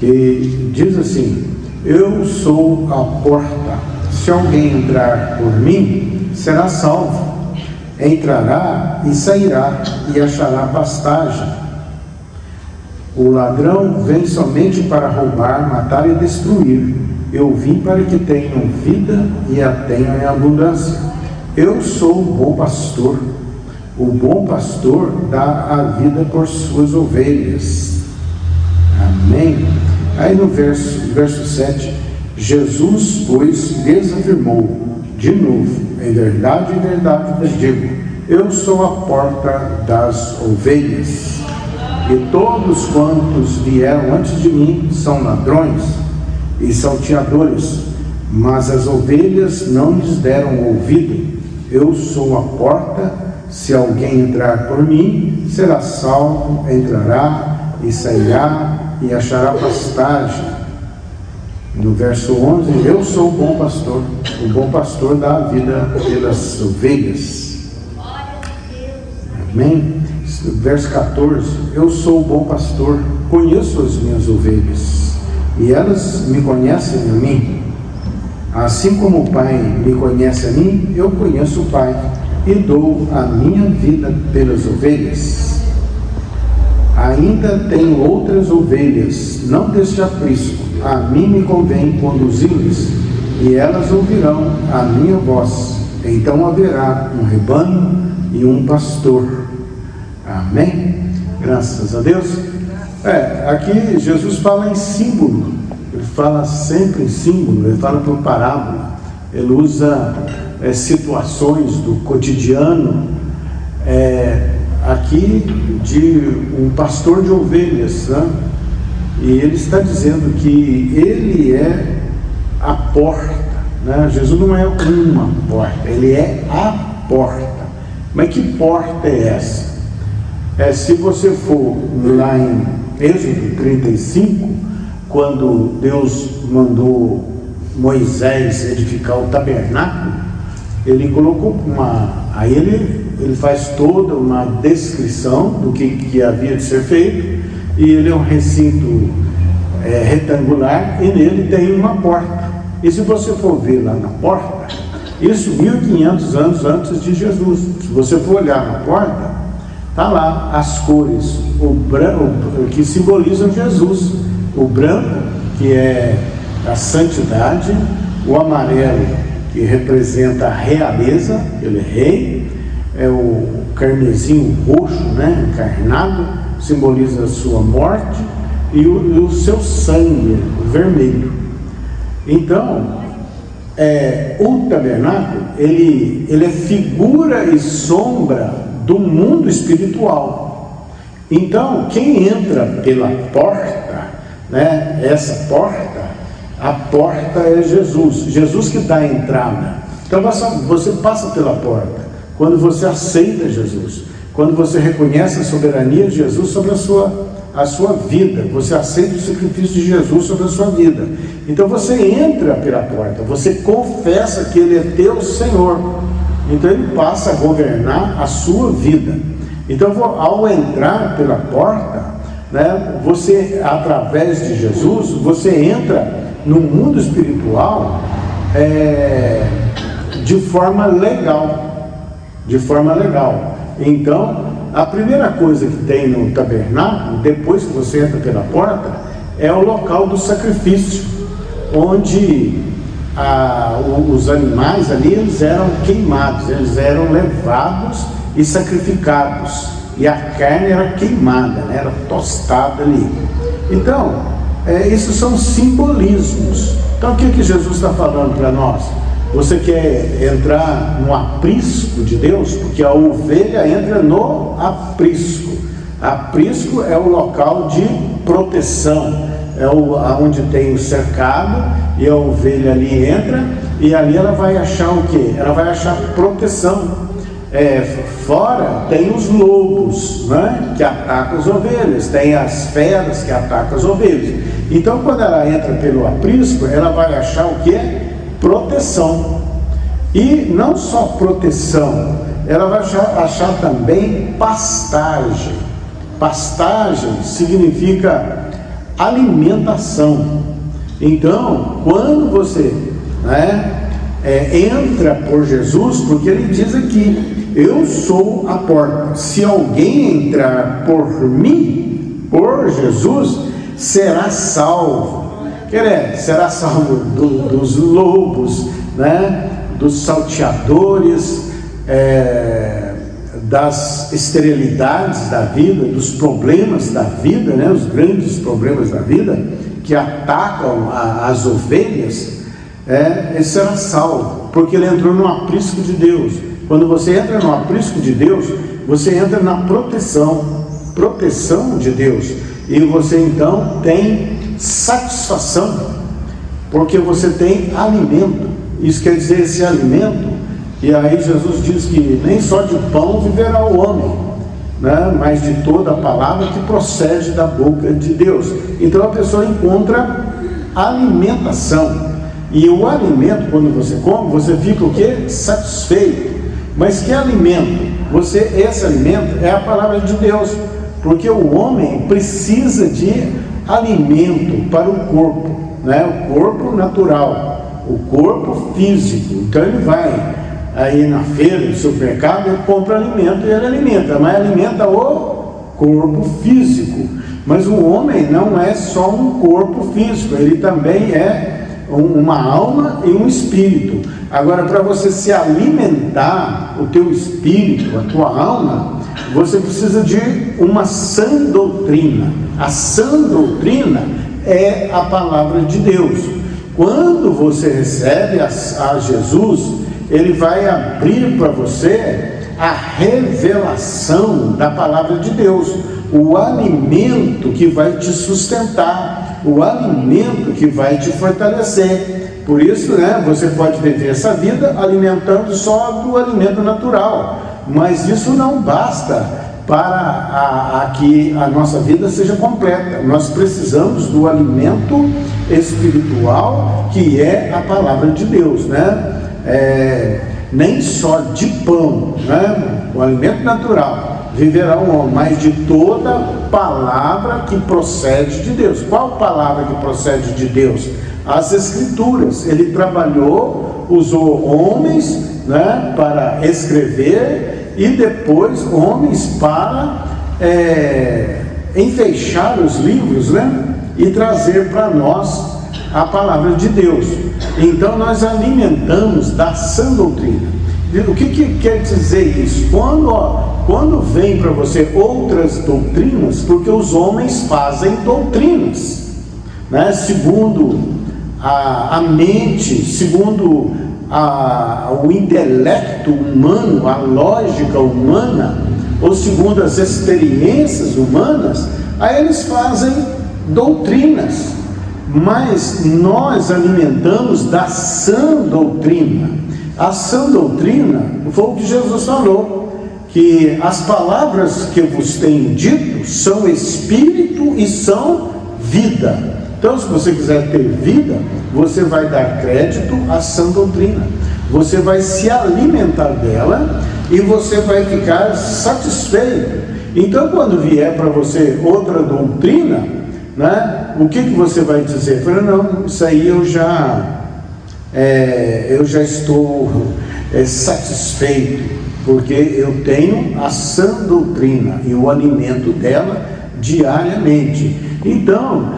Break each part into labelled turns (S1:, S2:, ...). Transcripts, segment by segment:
S1: que diz assim: eu sou a porta, se alguém entrar por mim, será salvo, entrará e sairá e achará pastagem. O ladrão vem somente para roubar, matar e destruir. Eu vim para que tenham vida e a tenham em abundância. Eu sou o bom pastor. O bom pastor dá a vida por suas ovelhas. Amém? Aí no verso 7, Jesus, pois, lhes afirmou de novo: em verdade vos digo, eu sou a porta das ovelhas. E todos quantos vieram antes de mim são ladrões e salteadores, mas as ovelhas não lhes deram ouvido. Eu sou a porta, se alguém entrar por mim, será salvo, entrará e sairá e achará pastagem. No verso 11, eu sou o bom pastor dá a vida pelas ovelhas. Amém? Verso 14, eu sou o bom pastor, conheço as minhas ovelhas, e elas me conhecem a mim. Assim como o Pai me conhece a mim, eu conheço o Pai, e dou a minha vida pelas ovelhas. Ainda tenho outras ovelhas, não deste aprisco, a mim me convém conduzi-las, e elas ouvirão a minha voz. Então haverá um rebanho e um pastor. Amém? Graças a Deus. Aqui Jesus fala em símbolo, ele fala sempre em símbolo, ele fala por parábola, ele usa situações do cotidiano, aqui de um pastor de ovelhas, né? E ele está dizendo que ele é a porta, né? Jesus não é uma porta, ele é a porta. Mas que porta é essa? Se você for lá em Êxodo 35, quando Deus mandou Moisés edificar o tabernáculo, ele colocou aí ele faz toda uma descrição do que havia de ser feito, e ele é um recinto retangular, e nele tem uma porta. E se você for ver lá na porta, isso 1500 anos antes de Jesus, se você for olhar na porta, está lá as cores, o branco, que simbolizam Jesus, o branco, que é a santidade, o amarelo, que representa a realeza, ele é rei, o carmesim roxo, né, encarnado, simboliza a sua morte, e o seu sangue, o vermelho. Então, o tabernáculo, ele é figura e sombra do mundo espiritual. Então, quem entra pela porta, né, essa porta, a porta é Jesus que dá a entrada. Então você passa pela porta quando você aceita Jesus, quando você reconhece a soberania de Jesus sobre a sua vida, você aceita o sacrifício de Jesus sobre a sua vida. Então você entra pela porta, você confessa que Ele é teu Senhor, então Ele passa a governar a sua vida. Então, ao entrar pela porta, né, você, através de Jesus, você entra no mundo espiritual de forma legal. Então, a primeira coisa que tem no tabernáculo, depois que você entra pela porta, é o local do sacrifício, onde os animais ali, eles eram queimados, eles eram levados e sacrificados, e a carne era queimada, né? Era tostada ali. Então, isso são simbolismos. Então, o que Jesus está falando para nós? Você quer entrar no aprisco de Deus? Porque a ovelha entra no aprisco. Aprisco é o local de proteção, onde tem o cercado, e a ovelha ali entra, e ali ela vai achar o quê? Ela vai achar proteção. Fora tem os lobos, né, que atacam as ovelhas, tem as feras que atacam as ovelhas. Então, quando ela entra pelo aprisco, ela vai achar o quê? Proteção. E não só proteção, ela vai achar também pastagem. Pastagem significa alimentação. Então, quando você entra por Jesus, porque ele diz aqui: eu sou a porta, se alguém entrar por mim, por Jesus, será salvo. Será salvo dos lobos, dos salteadores, das esterilidades da vida, dos problemas da vida, os grandes problemas da vida que atacam as ovelhas. Ele será salvo, porque ele entrou no aprisco de Deus. Quando você entra no aprisco de Deus, você entra na proteção de Deus, e você então tem satisfação, porque você tem alimento. Isso quer dizer, esse alimento, e aí Jesus diz que nem só de pão viverá o homem, mas de toda a palavra que procede da boca de Deus. Então a pessoa encontra alimentação. E o alimento, quando você come, você fica o quê? Satisfeito. Mas que alimento? Esse alimento é a palavra de Deus, porque o homem precisa de alimento para o corpo, o corpo natural, o corpo físico. Então ele vai aí na feira, no supermercado, ele compra alimento e ele alimenta, mas alimenta o corpo físico. Mas o homem não é só um corpo físico, ele também é uma alma e um espírito. Agora, para você se alimentar, o teu espírito, a tua alma, você precisa de uma sã doutrina. A sã doutrina é a palavra de Deus. Quando você recebe a Jesus, ele vai abrir para você a revelação da palavra de Deus, o alimento que vai te sustentar, o alimento que vai te fortalecer. Por isso, você pode viver essa vida alimentando só do alimento natural, mas isso não basta para que a nossa vida seja completa. Nós precisamos do alimento espiritual, que é a palavra de Deus, nem só de pão, o alimento natural viverá um homem, mas de toda palavra que procede de Deus. Qual palavra que procede de Deus? As Escrituras. Ele trabalhou, usou homens para escrever, e depois homens para enfeixar os livros, e trazer para nós a palavra de Deus. Então nós alimentamos da sã doutrina. O que quer dizer isso? Quando vem para você outras doutrinas, porque os homens fazem doutrinas, segundo a mente, segundo o intelecto humano, a lógica humana, ou segundo as experiências humanas, aí eles fazem doutrinas. Mas nós alimentamos da sã doutrina. A sã doutrina foi o que Jesus falou, que as palavras que eu vos tenho dito são espírito e são vida. Então, se você quiser ter vida, você vai dar crédito à sã doutrina, você vai se alimentar dela e você vai ficar satisfeito. Então, quando vier para você outra doutrina, o que você vai dizer? Fala, não, isso aí eu já estou satisfeito, porque eu tenho a sã doutrina e o alimento dela diariamente. Então,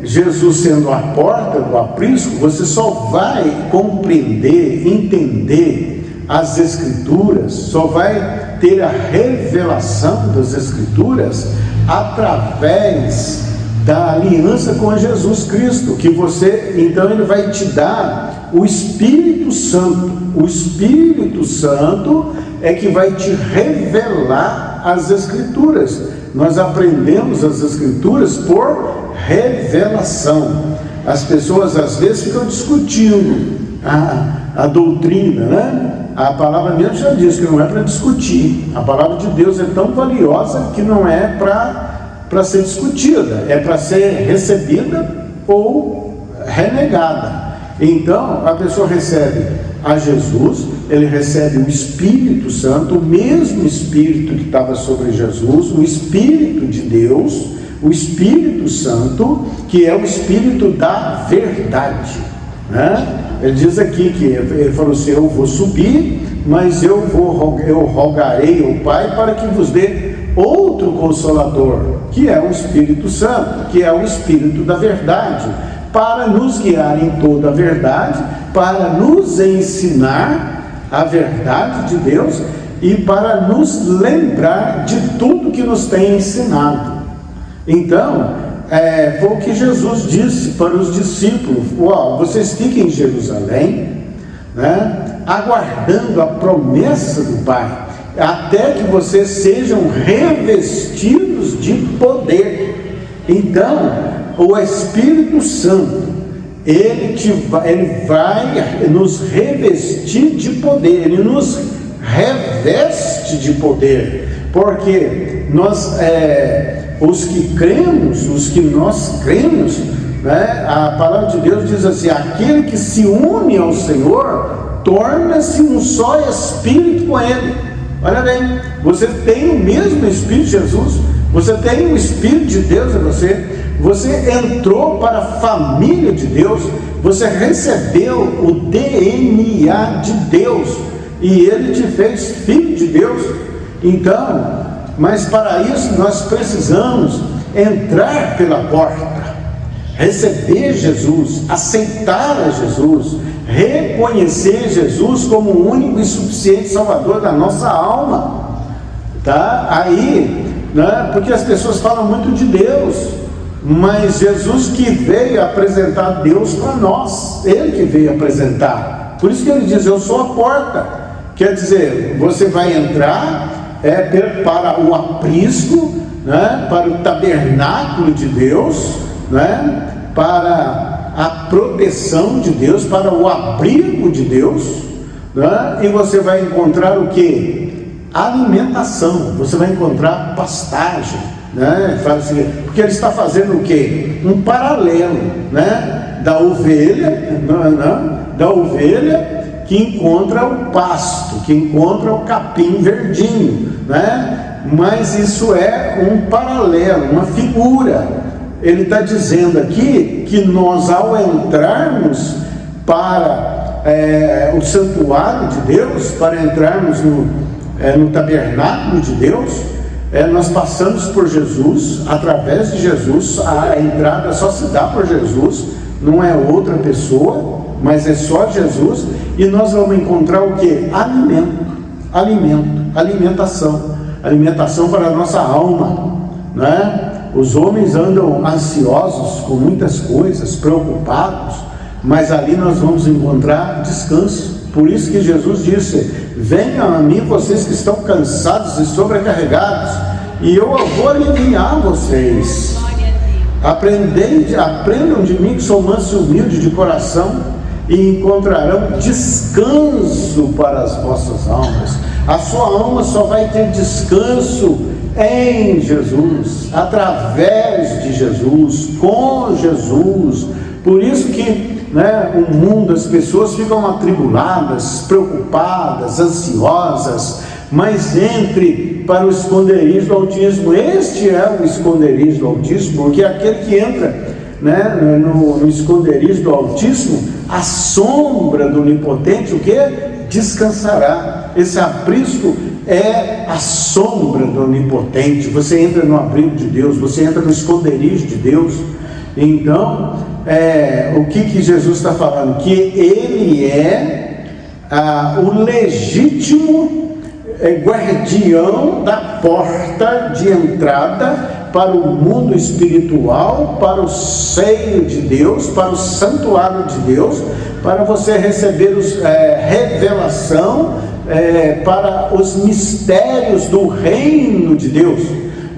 S1: Jesus sendo a porta do aprisco, você só vai compreender, entender as Escrituras, só vai ter a revelação das Escrituras através da aliança com Jesus Cristo, que você, então ele vai te dar o Espírito Santo. O Espírito Santo é que vai te revelar as Escrituras. Nós aprendemos as Escrituras por revelação. As pessoas às vezes ficam discutindo a doutrina, A palavra mesmo já diz que não é para discutir. A palavra de Deus é tão valiosa que não é para ser discutida, é para ser recebida ou renegada. Então a pessoa recebe a Jesus, ele recebe o Espírito Santo, o mesmo Espírito que estava sobre Jesus, o Espírito de Deus, o Espírito Santo, que é o Espírito da verdade, né? Ele diz aqui que ele falou assim: eu vou subir, mas eu rogarei ao Pai para que vos dê outro Consolador, que é o Espírito Santo, que é o Espírito da verdade, para nos guiar em toda a verdade, para nos ensinar a verdade de Deus e para nos lembrar de tudo que nos tem ensinado. Então, foi o que Jesus disse para os discípulos: vocês fiquem em Jerusalém, né, aguardando a promessa do Pai, até que vocês sejam revestidos de poder. Então, o Espírito Santo, ele vai nos revestir de poder, ele nos reveste de poder, porque nós, os que nós cremos, né, a palavra de Deus diz assim: aquele que se une ao Senhor torna-se um só espírito com Ele. Olha bem, você tem o mesmo Espírito de Jesus, você tem o Espírito de Deus em você entrou para a família de Deus, você recebeu o DNA de Deus, e Ele te fez filho de Deus. Então, mas para isso nós precisamos entrar pela porta, receber Jesus, aceitar a Jesus, reconhecer Jesus como o único e suficiente Salvador da nossa alma, tá? Aí, né, porque as pessoas falam muito de Deus, mas Jesus que veio apresentar Deus para nós, Ele que veio apresentar. Por isso que Ele diz: eu sou a porta. Quer dizer, você vai entrar para o aprisco, né, para o tabernáculo de Deus, né, para a proteção de Deus, para o abrigo de Deus, né, e você vai encontrar o que? Alimentação, você vai encontrar pastagem, né? Fala assim, porque ele está fazendo o que? Um paralelo, né, da ovelha, da ovelha que encontra o pasto, que encontra o capim verdinho, né? Mas isso é um paralelo, uma figura. Ele está dizendo aqui que nós, ao entrarmos para o santuário de Deus, para entrarmos no tabernáculo de Deus, nós passamos por Jesus, através de Jesus. A entrada só se dá por Jesus, não é outra pessoa, mas é só Jesus. E nós vamos encontrar o que? Alimentação para a nossa alma, né? Os homens andam ansiosos com muitas coisas, preocupados, mas ali nós vamos encontrar descanso. Por isso que Jesus disse: venham a mim vocês que estão cansados e sobrecarregados, e eu vou aliviar vocês. Aprendam de mim, que sou manso e humilde de coração, e encontrarão descanso para as vossas almas. A sua alma só vai ter descanso em Jesus, através de Jesus, com Jesus. Por isso que, né, o mundo, as pessoas ficam atribuladas, preocupadas, ansiosas, mas entre para o esconderijo do Altíssimo. Este é o esconderijo do Altíssimo, porque aquele que entra, né, no esconderijo do Altíssimo, a sombra do Onipotente, o que? Descansará. Esse aprisco é a sombra do Onipotente. Você entra no abrigo de Deus, você entra no esconderijo de Deus. Então, o que Jesus está falando? Que Ele é o legítimo guardião da porta de entrada para o mundo espiritual, para o seio de Deus, para o santuário de Deus, para você receber revelação para os mistérios do reino de Deus.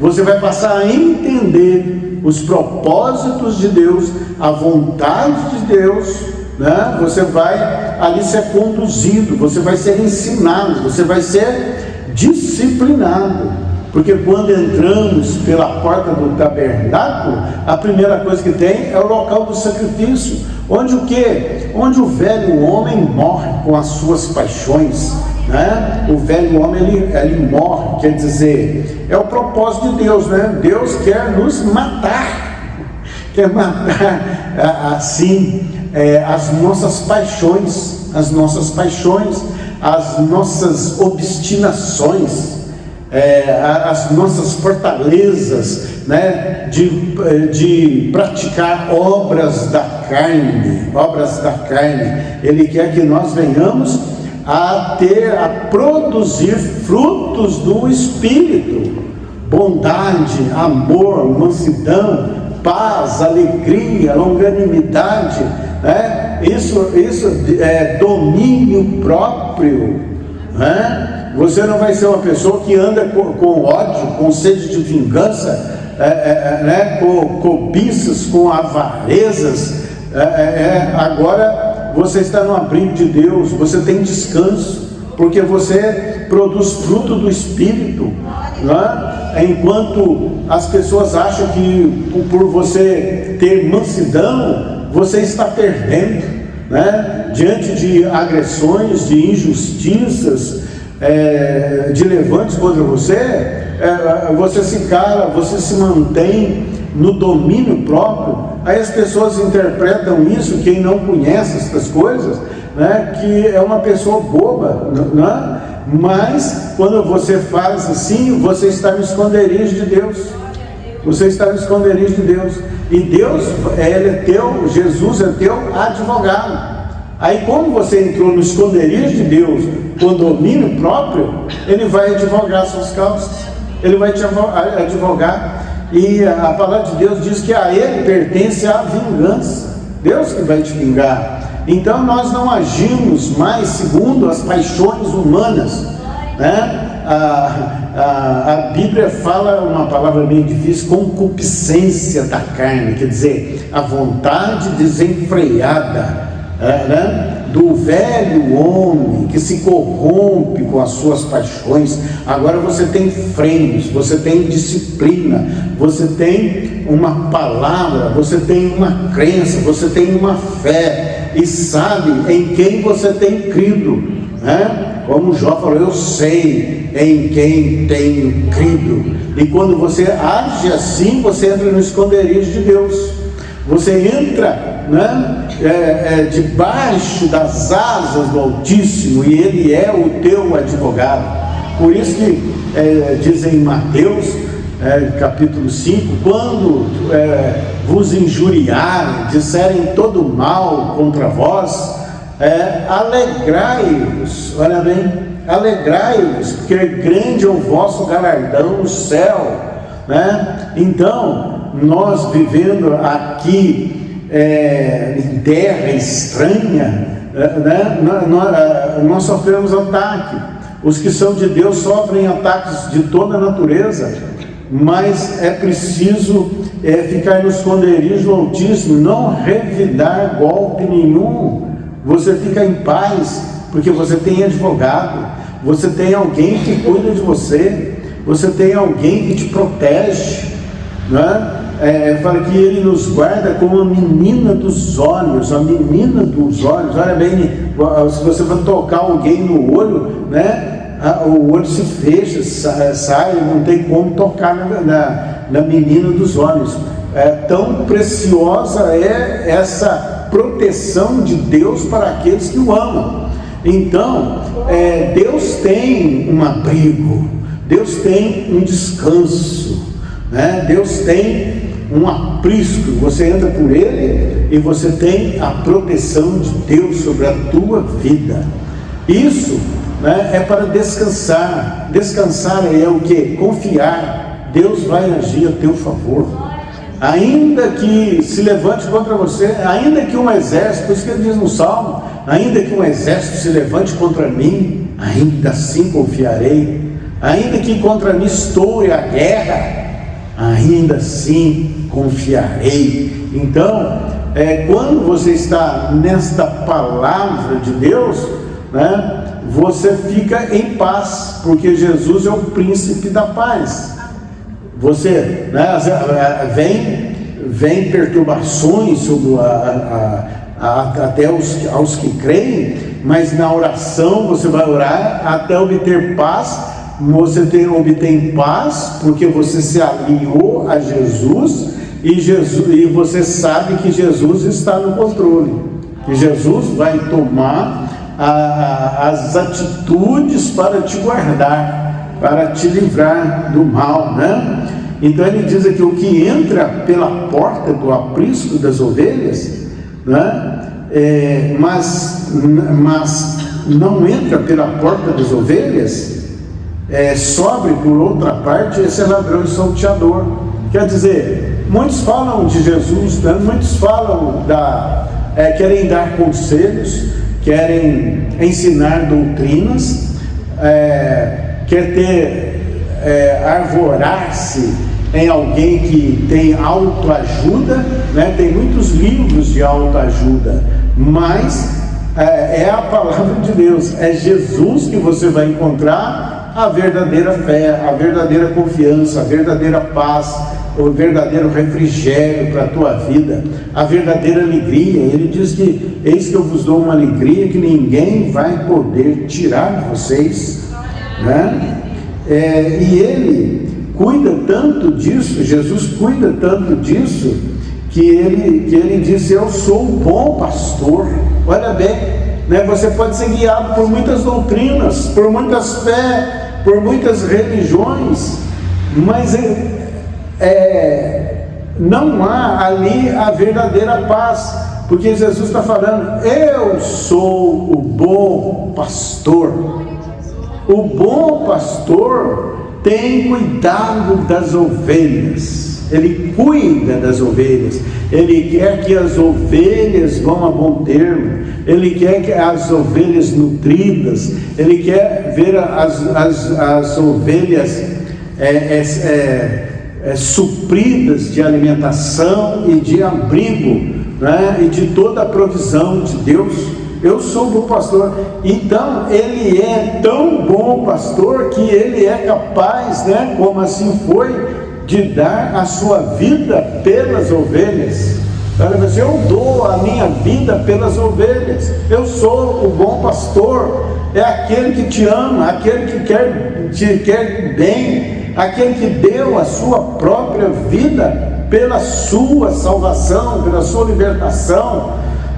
S1: Você vai passar a entender os propósitos de Deus, a vontade de Deus, né? Você vai ali ser conduzido, você vai ser ensinado, você vai ser disciplinado. Porque quando entramos pela porta do tabernáculo, a primeira coisa que tem é o local do sacrifício, onde o quê? Onde o velho homem morre com as suas paixões, né? O velho homem ele morre, quer dizer, é o propósito de Deus, né? Deus quer nos matar, quer matar assim as nossas paixões, as nossas obstinações, as nossas fortalezas, né, de praticar obras da carne. Ele quer que nós venhamos a produzir frutos do Espírito: bondade, amor, mansidão, paz, alegria, longanimidade, né? Isso é domínio próprio, né? Você não vai ser uma pessoa que anda com ódio, com sede de vingança, né? Com cobiças, com avarezas. Agora você está no abrigo de Deus, você tem descanso, porque você produz fruto do Espírito, né? Enquanto as pessoas acham que por você ter mansidão, você está perdendo, né? Diante de agressões, de injustiças, de levantes contra você, você se cala, você se mantém no domínio próprio. Aí as pessoas interpretam isso, quem não conhece essas coisas, né, que é uma pessoa boba, né? Mas quando você faz assim, você está no esconderijo de Deus. Você está no esconderijo de Deus. E Deus, Ele é teu, Jesus é teu advogado. Aí, como você entrou no esconderijo de Deus com domínio próprio, Ele vai advogar suas causas. Ele vai te advogar. E a palavra de Deus diz que a Ele pertence a vingança. Deus que vai te vingar. Então nós não agimos mais segundo as paixões humanas, né? A Bíblia fala uma palavra meio difícil: concupiscência da carne, quer dizer, a vontade desenfreada, né? Do velho homem que se corrompe com as suas paixões. Agora você tem freios, você tem disciplina, você tem uma palavra, você tem uma crença, você tem uma fé, e sabe em quem você tem crido, né? Como Jó falou: eu sei em quem tenho crido. E quando você age assim, você entra no esconderijo de Deus. Você entra, né, debaixo das asas do Altíssimo, e Ele é o teu advogado. Por isso que diz em Mateus capítulo 5: quando vos injuriarem, disserem todo mal contra vós, alegrai-vos. Olha bem, alegrai-vos, porque grande é o vosso galardão no céu, né? Então, nós vivendo aqui em terra estranha, né? Nós sofremos ataque. Os que são de Deus sofrem ataques de toda a natureza, mas é preciso ficar no esconderijo do Altíssimo, não revidar golpe nenhum. Você fica em paz, porque você tem advogado, você tem alguém que cuida de você, você tem alguém que te protege, né? Fala que Ele nos guarda como a menina dos olhos. A menina dos olhos, olha bem, se você for tocar alguém no olho, né, o olho se fecha, sai, não tem como tocar na menina dos olhos. Tão preciosa é essa proteção de Deus para aqueles que o amam. Então, Deus tem um abrigo, Deus tem um descanso, né? Deus tem um aprisco. Você entra por Ele e você tem a proteção de Deus sobre a tua vida. Isso, né, é para descansar. Descansar é o que? Confiar. Deus vai agir a teu favor. Ainda que se levante contra você, ainda que um exército, por isso que ele diz no Salmo: ainda que um exército se levante contra mim, ainda assim confiarei. Ainda que contra mim estoure a guerra, ainda assim confiarei. Então, quando você está nesta palavra de Deus, né, você fica em paz, porque Jesus é o príncipe da paz. Você, né, vem perturbações sobre até aos que creem, mas na oração você vai orar até obter paz. Você obtém paz porque você se alinhou a Jesus, e você sabe que Jesus está no controle, que Jesus vai tomar as atitudes para te guardar, para te livrar do mal, né? Então ele diz aqui: o que entra pela porta do aprisco das ovelhas, né? Mas não entra pela porta das ovelhas, sobre por outra parte, esse é ladrão e salteador. Quer dizer, muitos falam de Jesus, né? Muitos falam querem dar conselhos, querem ensinar doutrinas, arvorar-se em alguém que tem autoajuda, né? Tem muitos livros de autoajuda, mas é a palavra de Deus, é Jesus que você vai encontrar a verdadeira fé, a verdadeira confiança, a verdadeira paz, o verdadeiro refrigério para a tua vida, a verdadeira alegria. Ele diz que: eis que eu vos dou uma alegria que ninguém vai poder tirar de vocês, né? E ele cuida tanto disso, Jesus cuida tanto disso, que ele disse: eu sou o bom pastor. Olha bem, né? Você pode ser guiado por muitas doutrinas, por muitas fé, por muitas religiões, mas não há ali a verdadeira paz, porque Jesus está falando: eu sou o bom pastor. O bom pastor tem cuidado das ovelhas, ele cuida das ovelhas, ele quer que as ovelhas vão a bom termo, ele quer que as ovelhas nutridas, ele quer ver as ovelhas supridas de alimentação e de abrigo, né? E de toda a provisão de Deus. Eu sou o bom pastor. Então ele é tão bom pastor que ele é capaz, né, como assim foi, de dar a sua vida pelas ovelhas. Ele vai dizer: eu dou a minha vida pelas ovelhas. Eu sou o bom pastor. É aquele que te ama, aquele que te quer bem, aquele que deu a sua própria vida pela sua salvação, pela sua libertação,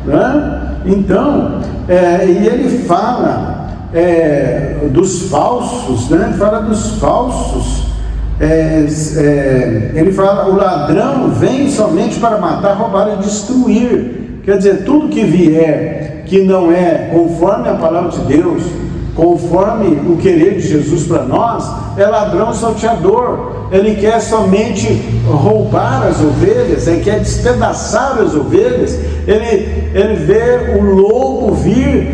S1: né? Então, e ele fala dos falsos, né? Fala dos falsos. Ele fala: o ladrão vem somente para matar, roubar e destruir. Quer dizer, tudo que vier que não é conforme a palavra de Deus, conforme o querer de Jesus para nós, é ladrão e salteador. Ele quer somente roubar as ovelhas, ele quer despedaçar as ovelhas. Ele vê o lobo vindo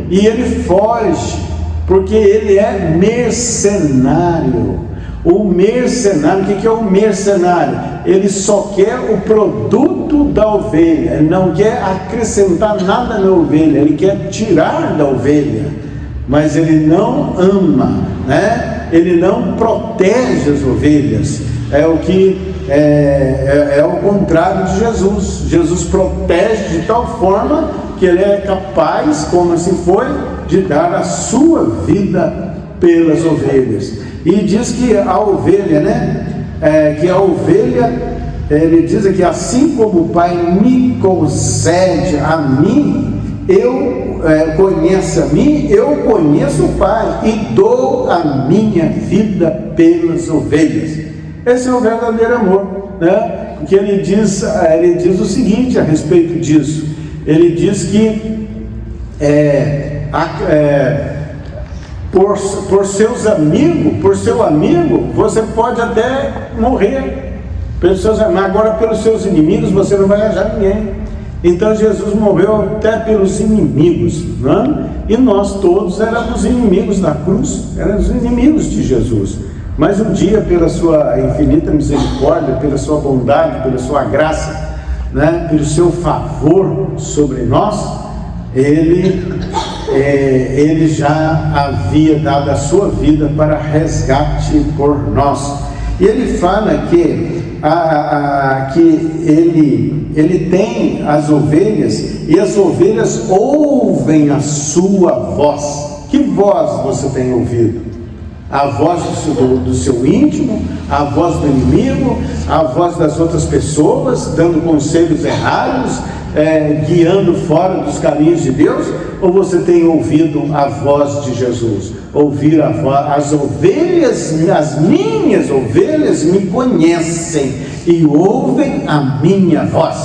S1: e ele foge, porque ele é mercenário. O mercenário, o que é o mercenário? Ele só quer o produto da ovelha, ele não quer acrescentar nada na ovelha, ele quer tirar da ovelha, mas ele não ama, né? Ele não protege as ovelhas. É o contrário de Jesus. Jesus protege de tal forma que ele é capaz, como assim foi, de dar a sua vida pelas ovelhas. E diz que a ovelha, né? Que a ovelha, ele diz aqui: assim como o Pai me concede a mim, conhece a mim, eu conheço o Pai e dou a minha vida pelas ovelhas. Esse é o verdadeiro amor, né? Porque ele diz o seguinte a respeito disso. Ele diz que por seu amigo você pode até morrer, agora pelos seus inimigos você não vai achar ninguém. Então Jesus morreu até pelos inimigos, né? E nós todos éramos inimigos da cruz, éramos inimigos de Jesus. Mas um dia, pela sua infinita misericórdia, pela sua bondade, pela sua graça, né, pelo seu favor sobre nós, ele já havia dado a sua vida para resgate por nós. E ele fala que ele tem as ovelhas, e as ovelhas ouvem a sua voz. Que voz você tem ouvido? A voz do seu íntimo, a voz do inimigo, a voz das outras pessoas, dando conselhos errados, guiando fora dos caminhos de Deus? Ou você tem ouvido a voz de Jesus? Ouvir a voz, as ovelhas, as minhas ovelhas me conhecem e ouvem a minha voz.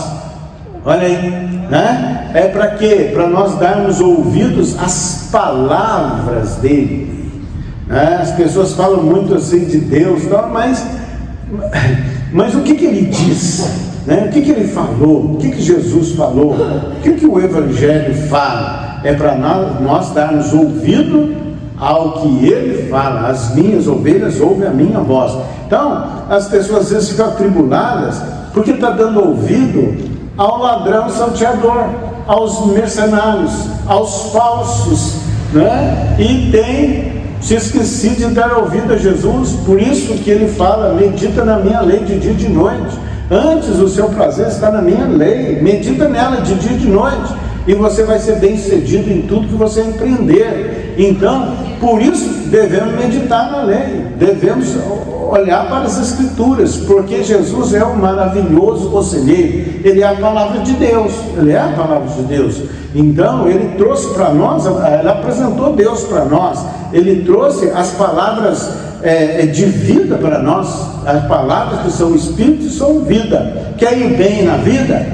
S1: Olha aí, né? É para quê? Para nós darmos ouvidos às palavras dele. As pessoas falam muito assim de Deus, mas o que ele disse? O que ele falou? O que Jesus falou? O que o Evangelho fala? É para nós darmos ouvido ao que ele fala. As minhas ovelhas ouvem a minha voz. Então, as pessoas às vezes ficam atribuladas porque está dando ouvido ao ladrão salteador, aos mercenários, aos falsos, e tem se esquecido de dar ouvido a Jesus. Por isso que ele fala: medita na minha lei de dia e de noite. Antes o seu prazer está na minha lei, medita nela de dia e de noite, e você vai ser bem sucedido em tudo que você empreender. Então, por isso devemos meditar na lei, devemos olhar para as Escrituras, porque Jesus é o maravilhoso conselheiro, ele é a palavra de Deus, ele é a palavra de Deus. Então ele trouxe para nós, ele apresentou Deus para nós, ele trouxe as palavras de vida para nós, as palavras que são espírito e são vida. Quer ir bem na vida?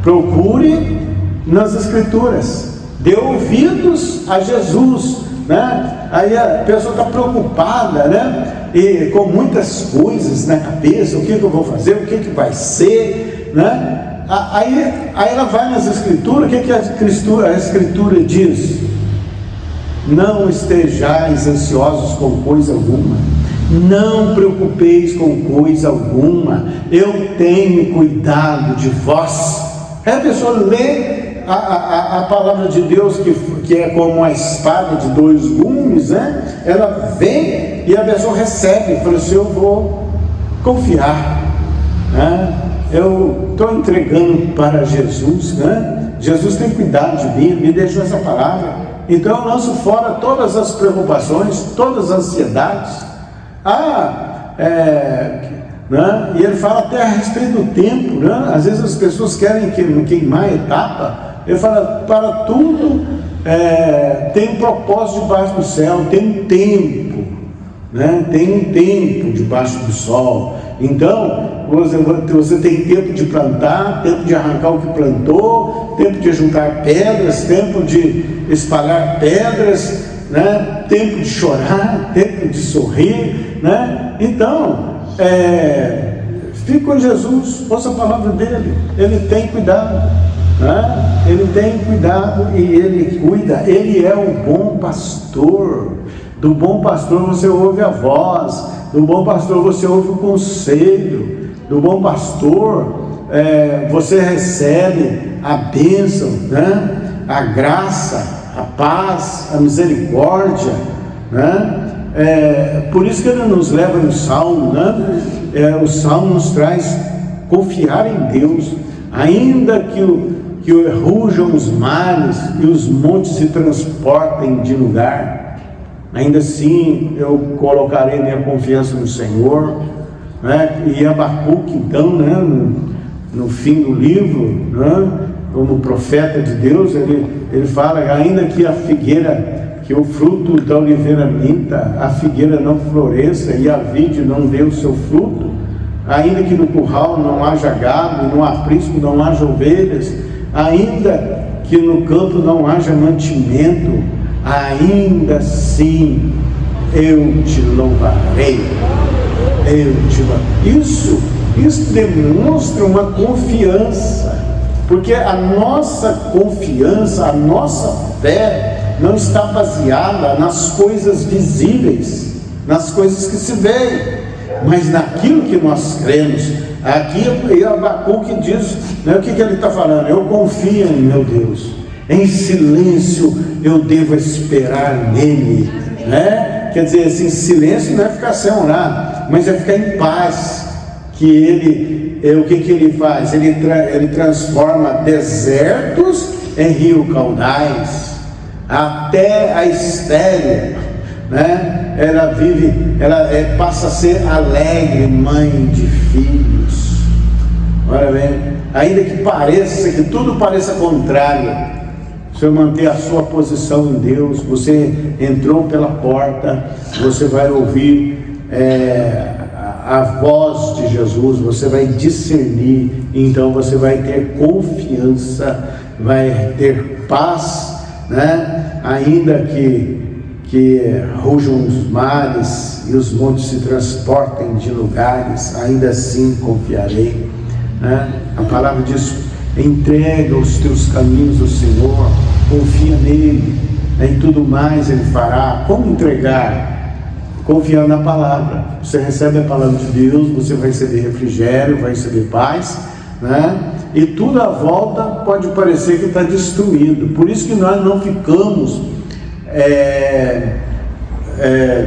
S1: Procure nas Escrituras, dê ouvidos a Jesus, Aí a pessoa está preocupada, e com muitas coisas na cabeça: o que eu vou fazer, o que vai ser, Aí ela vai nas Escrituras. O que a Escritura diz? Não estejais ansiosos com coisa alguma, não preocupeis com coisa alguma, eu tenho cuidado de vós. Aí a pessoa lê a palavra de Deus, que é como uma espada de dois gumes, ela vem e a pessoa recebe, fala assim: eu vou confiar, eu estou entregando para Jesus, Jesus tem cuidado de mim, me deixou essa palavra, então eu lanço fora todas as preocupações, todas as ansiedades. E ele fala até a respeito do tempo, às vezes as pessoas querem queimar a etapa. Ele fala: para tudo tem um propósito debaixo do céu, tem um tempo, tem um tempo debaixo do sol. Então você tem tempo de plantar, tempo de arrancar o que plantou, tempo de juntar pedras, tempo de espalhar pedras, tempo de chorar, tempo de sorrir, Então fique com Jesus, ouça a palavra dele, ele tem cuidado, ele tem cuidado e ele cuida. Ele é o bom pastor. Do bom pastor você ouve a voz, do bom pastor você ouve o conselho, do bom pastor você recebe a bênção, a graça, a paz, a misericórdia, por isso que ele nos leva no Salmo, o Salmo nos traz confiar em Deus, ainda que rujam os mares e os montes se transportem de lugar, ainda assim eu colocarei minha confiança no Senhor, E Abacuque, então, no fim do livro, como profeta de Deus, ele fala: ainda que a figueira, que o fruto da oliveira minta, a figueira não floresça e a vide não dê o seu fruto, ainda que no curral não haja gado e no aprisco não haja ovelhas, ainda que no campo não haja mantimento, ainda assim eu te louvarei, Isso demonstra uma confiança, porque a nossa confiança, a nossa fé não está baseada nas coisas visíveis, nas coisas que se veem, mas naquilo que nós cremos. Aqui Abacuque diz, o que ele está falando? Eu confio em meu Deus, em silêncio eu devo esperar nele, Quer dizer, assim, silêncio não é ficar sem orar, mas é ficar em paz, que o que ele faz? Ele transforma desertos em rio caudais. Até a estéril, né? Ela passa a ser alegre mãe de filhos. Olha bem, ainda que tudo pareça contrário, se você manter a sua posição em Deus, você entrou pela porta, você vai ouvir a voz de Jesus, você vai discernir, então você vai ter confiança, vai ter paz, né? Ainda que rujam os mares e os montes se transportem de lugares, ainda assim confiarei, né? A palavra diz: entrega os teus caminhos ao Senhor, confia nele, em tudo mais ele fará. Como entregar? Confiando na palavra. Você recebe a palavra de Deus, você vai receber refrigério, vai receber paz, né? E tudo à volta pode parecer que está destruído. Por isso que nós não ficamos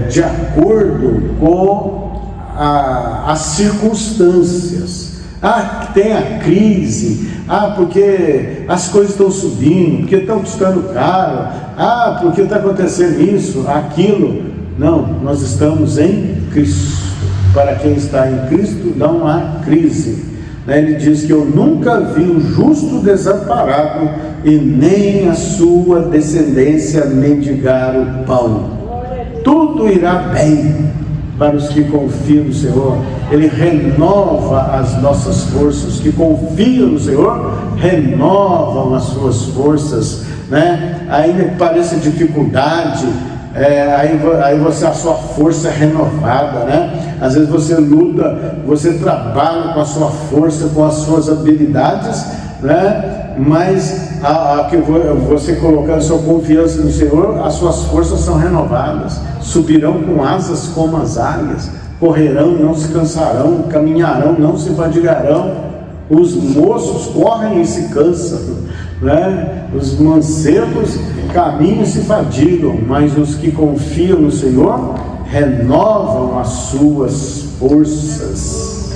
S1: de acordo com as circunstâncias. Tem a crise, porque as coisas estão subindo, porque estão custando caro, porque está acontecendo isso, aquilo. Não, nós estamos em Cristo. Para quem está em Cristo não há crise. Ele diz que eu nunca vi o justo desamparado e nem a sua descendência mendigar o pão. Tudo irá bem para os que confiam no Senhor. Ele renova as nossas forças. Os que confiam no Senhor renovam as suas forças, né? Ainda que pareça dificuldade, aí a sua força é renovada, né? Às vezes você luta, você trabalha com a sua força, com as suas habilidades, né? Mas que você colocando sua confiança no Senhor, as suas forças são renovadas, subirão com asas como as águias, correrão, não se cansarão, caminharão, não se fadigarão. Os moços correm e se cansam, né? Os mancebos caminham e se fadigam, mas os que confiam no Senhor renovam as suas forças.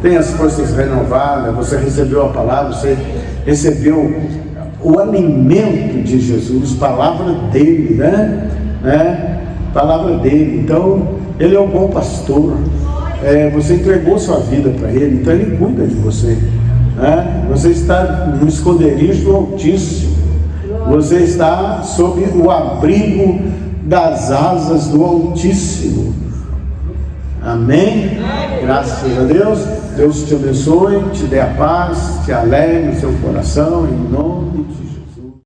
S1: Tem as forças renovadas. Você recebeu a palavra, você recebeu o alimento de Jesus, palavra dele, né? Palavra dele. Então ele é um bom pastor. Você entregou sua vida para ele, então ele cuida de você, né? Você está no esconderijo do Altíssimo, você está sob o abrigo das asas do Altíssimo. Amém? Graças a Deus. Deus te abençoe, te dê a paz, te alegre o seu coração, em nome de Jesus.